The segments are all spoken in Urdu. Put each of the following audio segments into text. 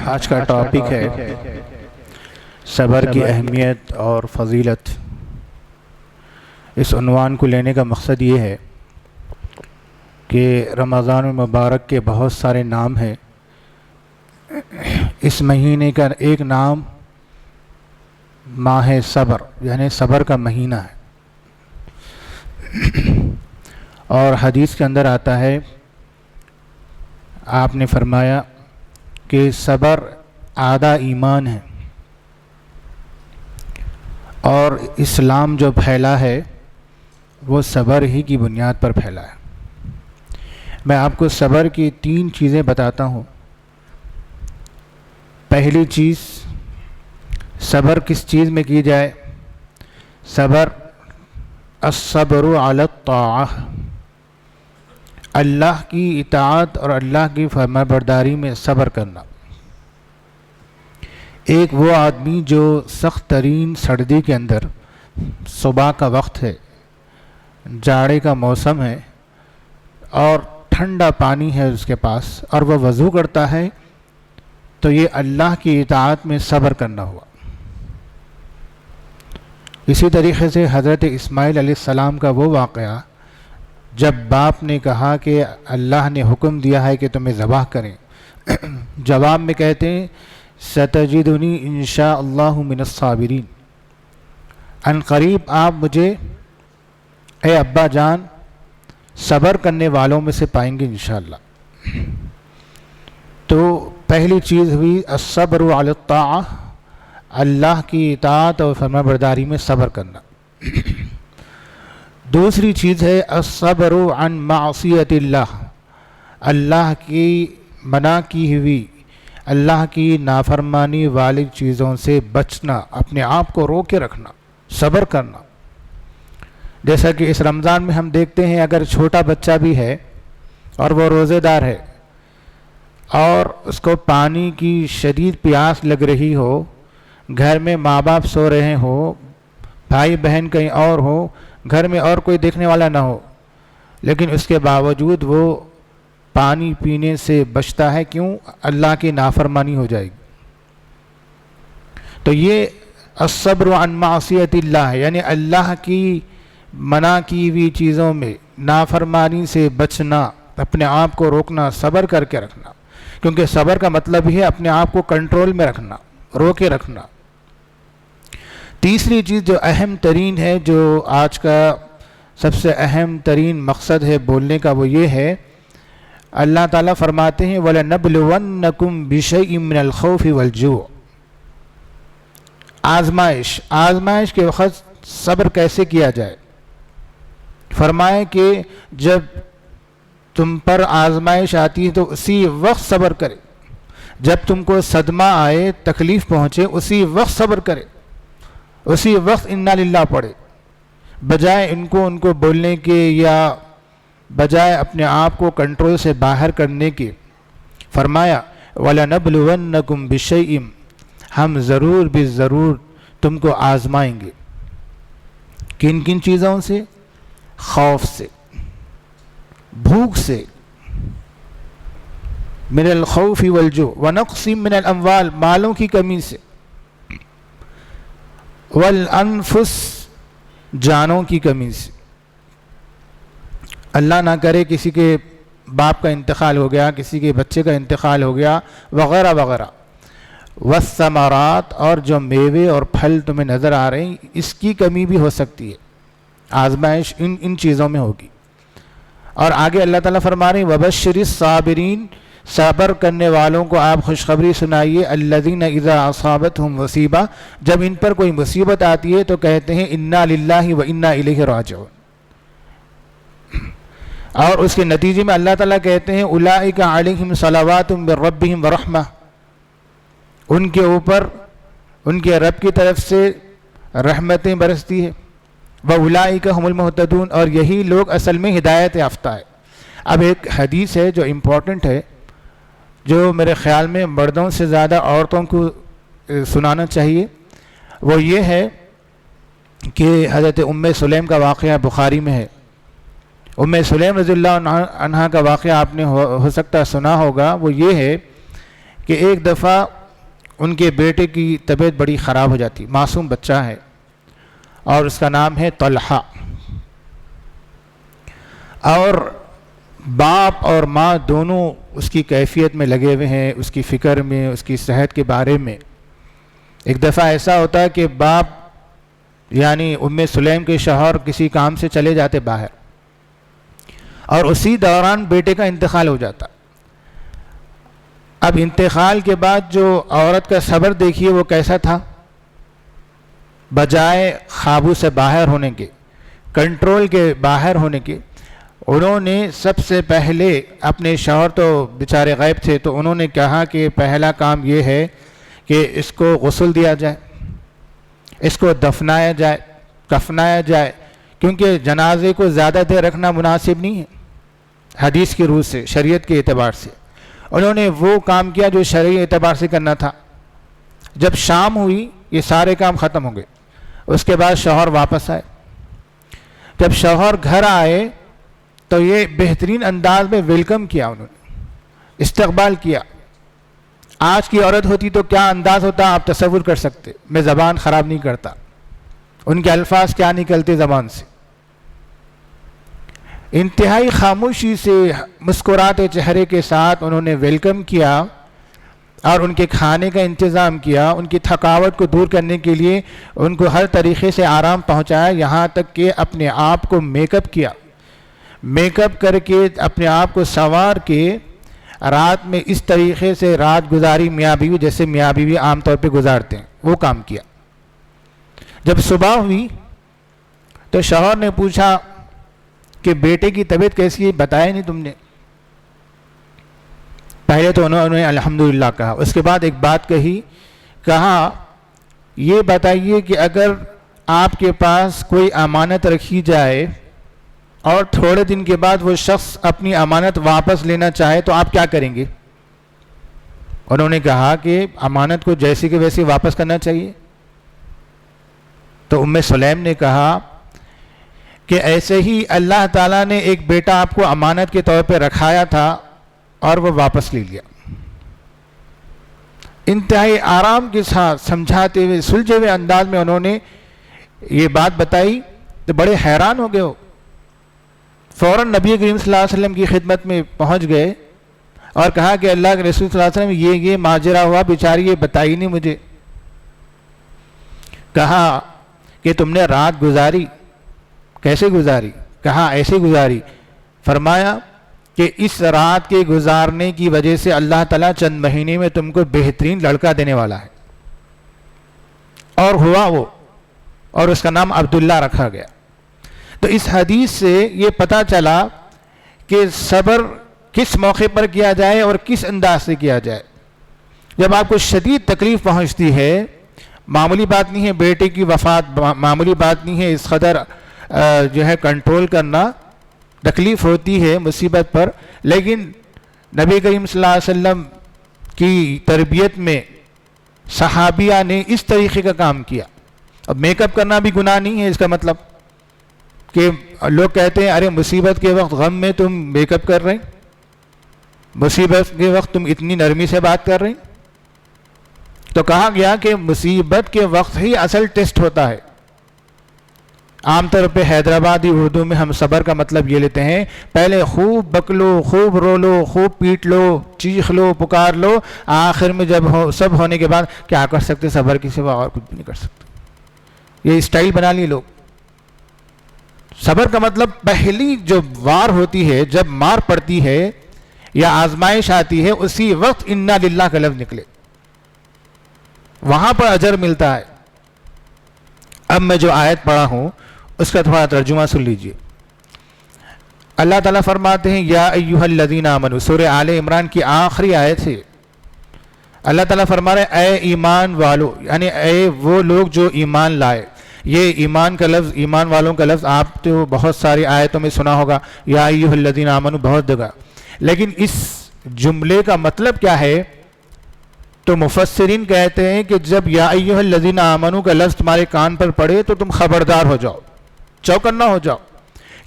آج کا ٹاپک ہے صبر کی اہمیت اور فضیلت۔ اس عنوان کو لینے کا مقصد یہ ہے کہ رمضان المبارک کے بہت سارے نام ہیں۔ اس مہینے کا ایک نام ماہ صبر یعنی صبر کا مہینہ ہے، اور حدیث کے اندر آتا ہے، آپ نے فرمایا کہ صبر آدھا ایمان ہے، اور اسلام جو پھیلا ہے وہ صبر ہی کی بنیاد پر پھیلا ہے۔ میں آپ کو صبر کی 3 چیزیں بتاتا ہوں۔ پہلی چیز، صبر کس چیز میں کی جائے؟ صبر الصبر علی الطاعہ، اللہ کی اطاعت اور اللہ کی فرمانبرداری میں صبر کرنا۔ ایک وہ آدمی جو سخت ترین سردی کے اندر، صبح کا وقت ہے، جاڑے کا موسم ہے اور ٹھنڈا پانی ہے اس کے پاس، اور وہ وضو کرتا ہے، تو یہ اللہ کی اطاعت میں صبر کرنا ہوا۔ اسی طریقے سے حضرت اسماعیل علیہ السلام کا وہ واقعہ، جب باپ نے کہا کہ اللہ نے حکم دیا ہے کہ تمہیں ذبح کریں، جواب میں کہتے ہیں ستجدنی انشاء اللہ من الصابرین، ان قریب آپ مجھے اے ابا جان صبر کرنے والوں میں سے پائیں گے انشاءاللہ۔ تو پہلی چیز ہوئی الصبر علی الطاعہ، اللہ کی اطاعت اور فرمانبرداری میں صبر کرنا۔ دوسری چیز ہے الصبر عن معصیت اللہ، اللہ کی منع کی ہوئی، اللہ کی نافرمانی والی چیزوں سے بچنا، اپنے آپ کو روک کے رکھنا، صبر کرنا۔ جیسا کہ اس رمضان میں ہم دیکھتے ہیں، اگر چھوٹا بچہ بھی ہے اور وہ روزے دار ہے اور اس کو پانی کی شدید پیاس لگ رہی ہو، گھر میں ماں باپ سو رہے ہوں، بھائی بہن کہیں اور ہو، گھر میں اور کوئی دیکھنے والا نہ ہو، لیکن اس کے باوجود وہ پانی پینے سے بچتا ہے، کیوں؟ اللہ کی نافرمانی ہو جائے گی۔ تو یہ الصبر عن معصیت اللہ ہے، یعنی اللہ کی منع کی ہوئی چیزوں میں نافرمانی سے بچنا، اپنے آپ کو روکنا، صبر کر کے رکھنا، کیونکہ صبر کا مطلب ہے اپنے آپ کو کنٹرول میں رکھنا، روکے رکھنا۔ تیسری چیز جو اہم ترین ہے، جو آج کا سب سے اہم ترین مقصد ہے بولنے کا، وہ یہ ہے، اللہ تعالیٰ فرماتے ہیں وَلَنَبْلُوَنَّكُمْ بِشَيْءٍ مِّنَ الْخَوْفِ وَالْجُوعِ، آزمائش کے وقت صبر کیسے کیا جائے؟ فرمائے کہ جب تم پر آزمائش آتی ہے تو اسی وقت صبر کرے، جب تم کو صدمہ آئے، تکلیف پہنچے، اسی وقت صبر کرے، اسی وقت انا للہ پڑھے، بجائے ان کو بولنے کے یا بجائے اپنے آپ کو کنٹرول سے باہر کرنے کے۔ فرمایا وَلَنَبْلُوَنَّكُمْ بِشَيْءٍ، ہم ضرور بھی ضرور تم کو آزمائیں گے۔ کن کن چیزوں سے؟ خوف سے، بھوک سے، من الخوف والجوع، ونقص من الاموال، مالوں کی کمی سے، والانفس، جانوں کی کمی سے۔ اللہ نہ کرے کسی کے باپ کا انتقال ہو گیا، کسی کے بچے کا انتقال ہو گیا، وغیرہ وغیرہ۔ والثمرات، اور جو میوے اور پھل تمہیں نظر آ رہے ہیں، اس کی کمی بھی ہو سکتی ہے، آزمائش ان چیزوں میں ہوگی۔ اور آگے اللہ تعالیٰ فرما رہے ہیں وَبَشِّرِ الصَّابِرِينَ، صبر کرنے والوں کو آپ خوشخبری سنائیے، الَّذِينَ إِذَا أَصَابَتْهُمْ مُصِیبَہ، جب ان پر کوئی مصیبت آتی ہے تو کہتے ہیں اِنَّا لِلَّهِ وَإِنَّا إِلَيْهِ راجعون، اور اس کے نتیجے میں اللہ تعالیٰ کہتے ہیں اولئک علیہم صلوات من ربہم ورحمہ، ان کے اوپر ان کے رب کی طرف سے رحمتیں برستی ہے، وَأُولَئِكَ هُمُ الْمُهْتَدُونَ، اور یہی لوگ اصل میں ہدایت یافتہ ہے۔ اب ایک حدیث ہے جو امپورٹنٹ ہے، جو میرے خیال میں مردوں سے زیادہ عورتوں کو سنانا چاہیے، وہ یہ ہے کہ حضرت ام سلیم کا واقعہ بخاری میں ہے۔ ام سلیم رضی اللہ عنہ کا واقعہ آپ نے ہو سکتا سنا ہوگا۔ وہ یہ ہے کہ ایک دفعہ ان کے بیٹے کی طبیعت بڑی خراب ہو جاتی، معصوم بچہ ہے اور اس کا نام ہے طلحہ، اور باپ اور ماں دونوں اس کی کیفیت میں لگے ہوئے ہیں، اس کی فکر میں، اس کی صحت کے بارے میں۔ ایک دفعہ ایسا ہوتا ہے کہ باپ یعنی ام سلیم کے شوہر کسی کام سے چلے جاتے باہر، اور اسی دوران بیٹے کا انتقال ہو جاتا۔ اب انتقال کے بعد جو عورت کا صبر دیکھیے وہ کیسا تھا، بجائے قابو سے باہر ہونے کے، کنٹرول کے باہر ہونے کے، انہوں نے سب سے پہلے اپنے شوہر تو بیچارے غائب تھے، تو انہوں نے کہا کہ پہلا کام یہ ہے کہ اس کو غسل دیا جائے، اس کو دفنایا جائے، کفنایا جائے، کیونکہ جنازے کو زیادہ دیر رکھنا مناسب نہیں ہے حدیث کی روح سے، شریعت کے اعتبار سے۔ انہوں نے وہ کام کیا جو شرعی اعتبار سے کرنا تھا۔ جب شام ہوئی یہ سارے کام ختم ہو گئے، اس کے بعد شوہر واپس آئے۔ جب شوہر گھر آئے تو یہ بہترین انداز میں ویلکم کیا، انہوں نے استقبال کیا۔ آج کی عورت ہوتی تو کیا انداز ہوتا آپ تصور کر سکتے، میں زبان خراب نہیں کرتا، ان کے الفاظ کیا نکلتے زبان سے۔ انتہائی خاموشی سے مسکراتے چہرے کے ساتھ انہوں نے ویلکم کیا اور ان کے کھانے کا انتظام کیا، ان کی تھکاوٹ کو دور کرنے کے لیے ان کو ہر طریقے سے آرام پہنچایا، یہاں تک کہ اپنے آپ کو میک اپ کیا، میک اپ کر کے اپنے آپ کو سنوار کے رات میں اس طریقے سے رات گزاری میاں بیوی جیسے میاں بیوی عام طور پہ گزارتے ہیں، وہ کام کیا۔ جب صبح ہوئی تو شوہر نے پوچھا کہ بیٹے کی طبیعت کیسی ہے، بتایا نہیں تم نے؟ پہلے تو انہوں نے الحمدللہ کہا، اس کے بعد ایک بات کہا یہ بتائیے کہ اگر آپ کے پاس کوئی امانت رکھی جائے اور تھوڑے دن کے بعد وہ شخص اپنی امانت واپس لینا چاہے تو آپ کیا کریں گے؟ انہوں نے کہا کہ امانت کو جیسی کہ ویسی واپس کرنا چاہیے۔ تو ام سلیم نے کہا کہ ایسے ہی اللہ تعالیٰ نے ایک بیٹا آپ کو امانت کے طور پہ رکھایا تھا اور وہ واپس لے لیا۔ انتہائی آرام کے ساتھ سمجھاتے ہوئے سلجھے ہوئے انداز میں انہوں نے یہ بات بتائی تو بڑے حیران ہو گئے ہو، فوراً نبی کریم صلی اللہ علیہ وسلم کی خدمت میں پہنچ گئے اور کہا کہ اللہ کے رسول صلی اللہ علیہ وسلم یہ ماجرا ہوا، بیچاری یہ بتائی نہیں مجھے۔ کہا کہ تم نے رات گزاری، کیسے گزاری؟ کہا ایسے گزاری۔ فرمایا کہ اس رات کے گزارنے کی وجہ سے اللہ تعالیٰ چند مہینے میں تم کو بہترین لڑکا دینے والا ہے، اور ہوا وہ، اور اس کا نام عبداللہ رکھا گیا۔ تو اس حدیث سے یہ پتہ چلا کہ صبر کس موقع پر کیا جائے اور کس انداز سے کیا جائے۔ جب آپ کو شدید تکلیف پہنچتی ہے، معمولی بات نہیں ہے بیٹے کی وفات، معمولی بات نہیں ہے اس قدر جو ہے کنٹرول کرنا، تکلیف ہوتی ہے مصیبت پر، لیکن نبی کریم صلی اللہ علیہ وسلم کی تربیت میں صحابیہ نے اس طریقے کا کام کیا۔ اب میک اپ کرنا بھی گناہ نہیں ہے، اس کا مطلب کہ لوگ کہتے ہیں ارے مصیبت کے وقت غم میں تم میک اپ کر رہے ہیں، مصیبت کے وقت تم اتنی نرمی سے بات کر رہے ہیں۔ تو کہا گیا کہ مصیبت کے وقت ہی اصل ٹیسٹ ہوتا ہے۔ عام طور پہ حیدرآبادی اردو میں ہم صبر کا مطلب یہ لیتے ہیں پہلے خوب بک لو، خوب رو لو، خوب پیٹ لو، چیخ لو، پکار لو، آخر میں جب سب ہونے کے بعد کیا کر سکتے صبر کی سوا اور کچھ بھی نہیں کر سکتے۔ یہ اسٹائل بنا لی لوگ۔ صبر کا مطلب پہلی جو وار ہوتی ہے، جب مار پڑتی ہے یا آزمائش آتی ہے، اسی وقت انا للہ کا لفظ نکلے، وہاں پر اجر ملتا ہے۔ اب میں جو آیت پڑھا ہوں اس کا تھوڑا ترجمہ سن لیجئے۔ اللہ تعالیٰ فرماتے ہیں یا ایھا الذین آمنوا، سورہ آل عمران کی آخری آیت ہے۔ اللہ تعالیٰ فرما رہے اے ایمان والو، یعنی اے وہ لوگ جو ایمان لائے۔ یہ ایمان کا لفظ، ایمان والوں کا لفظ آپ تو بہت ساری آیتوں میں سنا ہوگا، یا ایھا الذین آمنوا بہت جگہ، لیکن اس جملے کا مطلب کیا ہے؟ تو مفسرین کہتے ہیں کہ جب یا ایھا الذین آمنوا کا لفظ تمہارے کان پر پڑے تو تم خبردار ہو جاؤ، چوکنا ہو جاؤ۔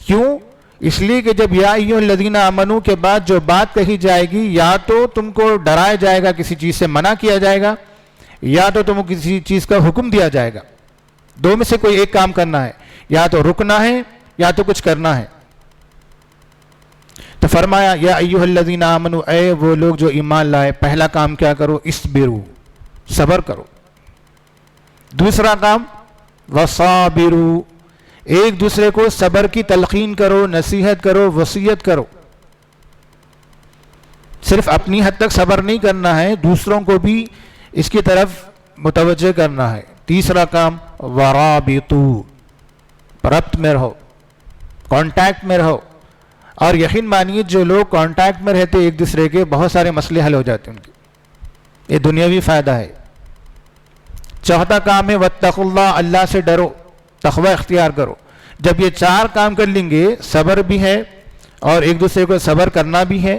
کیوں؟ اس لیے کہ جب یا ایھا الذین آمنوا کے بعد جو بات کہی جائے گی، یا تو تم کو ڈرایا جائے گا، کسی چیز سے منع کیا جائے گا، یا تو تم کو کسی چیز کا حکم دیا جائے گا، دو میں سے کوئی ایک کام کرنا ہے، یا تو رکنا ہے یا تو کچھ کرنا ہے۔ تو فرمایا یا ایھا الذین آمنوا، اے وہ لوگ جو ایمان لائے، پہلا کام کیا کرو؟ اصبروا، صبر کرو۔ دوسرا کام وصابروا، ایک دوسرے کو صبر کی تلقین کرو، نصیحت کرو، وصیت کرو۔ صرف اپنی حد تک صبر نہیں کرنا ہے، دوسروں کو بھی اس کی طرف متوجہ کرنا ہے۔ تیسرا کام ورابطوا، ربط میں رہو، کانٹیکٹ میں رہو، اور یقین مانیے جو لوگ کانٹیکٹ میں رہتے ایک دوسرے کے، بہت سارے مسئلے حل ہو جاتے ہیں ان کے، یہ دنیاوی فائدہ ہے۔ چوتھا کام ہے واتقوا اللہ، اللہ سے ڈرو، تقوی اختیار کرو۔ جب یہ چار کام کر لیں گے، صبر بھی ہے اور ایک دوسرے کو صبر کرنا بھی ہے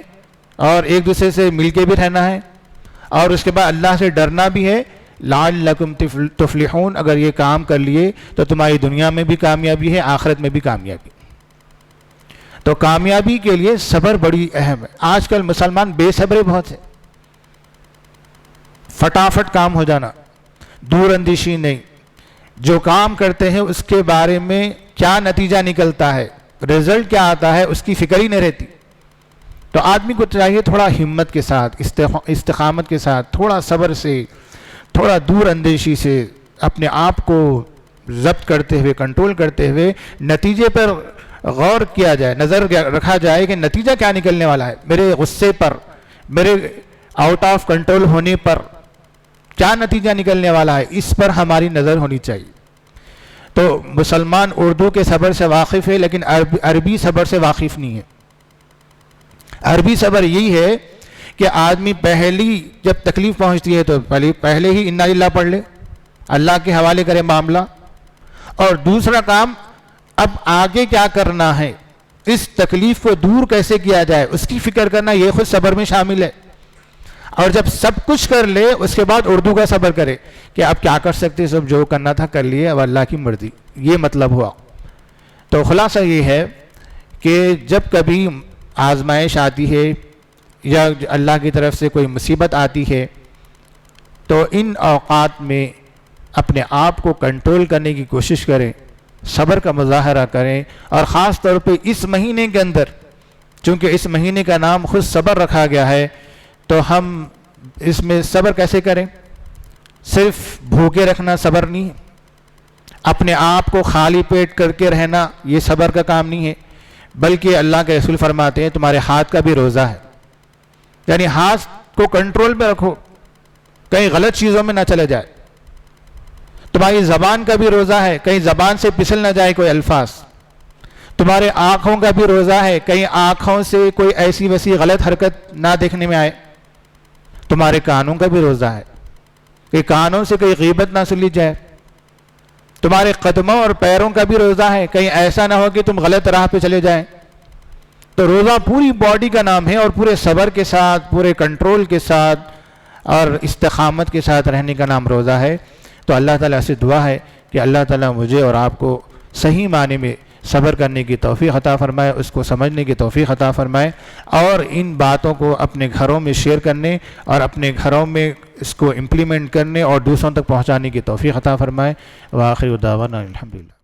اور ایک دوسرے سے مل کے بھی رہنا ہے اور اس کے بعد اللہ سے ڈرنا بھی ہے، لعلکم تفلحون، اگر یہ کام کر لیے تو تمہاری دنیا میں بھی کامیابی ہے، آخرت میں بھی کامیابی۔ تو کامیابی کے لیے صبر بڑی اہم ہے۔ آج کل مسلمان بے صبرے بہت ہیں، فٹافٹ کام ہو جانا، دور اندیشی نہیں، جو کام کرتے ہیں اس کے بارے میں کیا نتیجہ نکلتا ہے، رزلٹ کیا آتا ہے، اس کی فکر ہی نہیں رہتی۔ تو آدمی کو چاہیے تھوڑا ہمت کے ساتھ، استقامت کے ساتھ، تھوڑا صبر سے، تھوڑا دور اندیشی سے اپنے آپ کو ضبط کرتے ہوئے، کنٹرول کرتے ہوئے نتیجے پر غور کیا جائے، نظر رکھا جائے کہ نتیجہ کیا نکلنے والا ہے، میرے غصے پر، میرے آؤٹ آف کنٹرول ہونے پر کیا نتیجہ نکلنے والا ہے، اس پر ہماری نظر ہونی چاہیے۔ تو مسلمان اردو کے صبر سے واقف ہے لیکن عربی صبر سے واقف نہیں ہے۔ عربی صبر یہی ہے کہ آدمی پہلی جب تکلیف پہنچتی ہے تو پہلے ہی انا للہ پڑھ لے، اللہ کے حوالے کرے معاملہ، اور دوسرا کام اب آگے کیا کرنا ہے، اس تکلیف کو دور کیسے کیا جائے، اس کی فکر کرنا، یہ خود صبر میں شامل ہے۔ اور جب سب کچھ کر لے اس کے بعد اردو کا صبر کرے کہ اب کیا کر سکتے، سب جو کرنا تھا کر لیے، اب اللہ کی مرضی، یہ مطلب ہوا۔ تو خلاصہ یہ ہے کہ جب کبھی آزمائش آتی ہے یا اللہ کی طرف سے کوئی مصیبت آتی ہے تو ان اوقات میں اپنے آپ کو کنٹرول کرنے کی کوشش کریں، صبر کا مظاہرہ کریں، اور خاص طور پہ اس مہینے کے اندر، چونکہ اس مہینے کا نام خود صبر رکھا گیا ہے، تو ہم اس میں صبر کیسے کریں؟ صرف بھوکے رکھنا صبر نہیں ہے، اپنے آپ کو خالی پیٹ کر کے رہنا یہ صبر کا کام نہیں ہے، بلکہ اللہ کے رسول فرماتے ہیں تمہارے ہاتھ کا بھی روزہ ہے، یعنی ہاتھ کو کنٹرول میں رکھو، کہیں غلط چیزوں میں نہ چلے جائے۔ تمہاری زبان کا بھی روزہ ہے، کہیں زبان سے پھسل نہ جائے کوئی الفاظ۔ تمہارے آنکھوں کا بھی روزہ ہے، کہیں آنکھوں سے کوئی ایسی ویسی غلط حرکت نہ دیکھنے میں آئے۔ تمہارے کانوں کا بھی روزہ ہے کہ کانوں سے کوئی غیبت نہ سن لی جائے۔ تمہارے قدموں اور پیروں کا بھی روزہ ہے، کہیں ایسا نہ ہو کہ تم غلط راہ پہ چلے جائیں۔ تو روزہ پوری باڈی کا نام ہے، اور پورے صبر کے ساتھ، پورے کنٹرول کے ساتھ اور استقامت کے ساتھ رہنے کا نام روزہ ہے۔ تو اللہ تعالیٰ سے دعا ہے کہ اللہ تعالیٰ مجھے اور آپ کو صحیح معنی میں صبر کرنے کی توفیق عطا فرمائے، اس کو سمجھنے کی توفیق عطا فرمائے، اور ان باتوں کو اپنے گھروں میں شیئر کرنے اور اپنے گھروں میں اس کو امپلیمنٹ کرنے اور دوسروں تک پہنچانے کی توفیق عطا فرمائے۔ وآخر دعوانا الحمدللہ۔